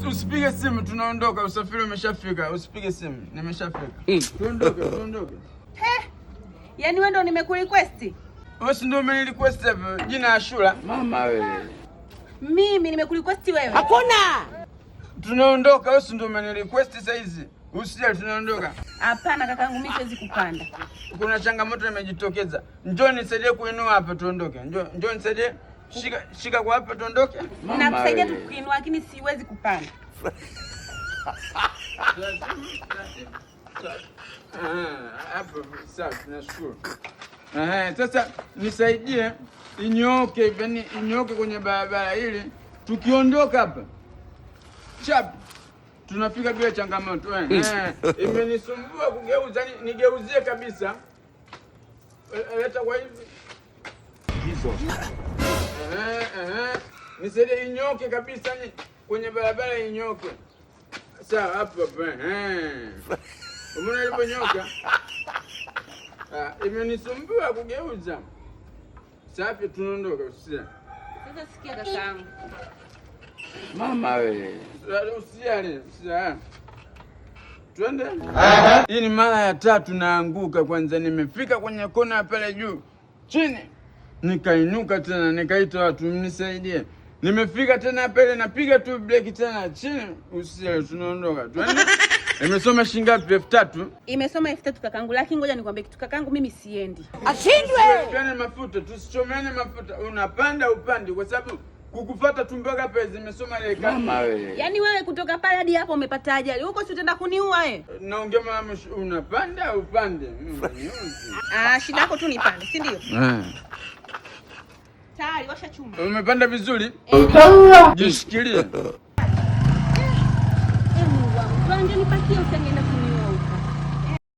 Usipige simu, tunaondoka. Usafiri umeshafika. Usipige simu, nimeshafika. Tuondoke. Yaani wewe ndo nimekurequest? Wewe ndio umenirequest hapo. Jina Ashura. Mama wewe. Mimi nimekurequest wewe? Hakuna. Tunaondoka. Wewe ndio umenirequest sasa hizi. Usije tunaondoka. Hapana kakaangu, mimi siwezi kupanda. Kuna changamoto imejitokeza. Njoo nisaidie kuinua hapa tuondoke. Njoo nisaidie. Shika kwa hapa tuondoke. Nakusaidia tu kuinua lakini siwezi kupanda. Hapo sawa, nashukuru. Sasa nisaidie inyoke kwenye barabara hili. Tukiondoka hapa chap tunafika bila changamoto. Imenisumbua kugeuza, nigeuzie kabisa. Leta kwa hivi. Hizo. Nisaidie inyoke kabisa kwenye barabara inyoke. Sawa hapo. Umeona ilivonyoka? Imenisumbua kugeuza. Safi, tunaondoka usija. Sasa sikia kakaangu. Mama wewe. Usijali. Twende. Hii ni mara ya 3 naanguka. Kwanza nimefika kwenye kona pale juu. Chini. Nikainuka tena, nikaita watu mnisaidie. Nimefika tena pale, napiga tu breki tena chini. Usijali, tunaondoka. Twende. Imesoma shilingi ngapi? 3000. Imesoma 3000 kakaangu, lakini ngoja nikwambie kitu kakaangu, mimi siendi. Ashindwe. Tuone mafuta, tusichomeane mafuta. Unapanda upande kwa sababu kukufuata tu mpaka pesa zimesoma ile kama. Mama wewe. Yaani wewe kutoka pale hadi hapo umepata ajali. Huko si utaenda kuniua wewe? Naongea mama, unapanda upande. Shida yako tu nipande, si ndio? Tayari washa chuma. Umepanda vizuri? Jishikilie. Mungu wangu, tuanze nipatie usengene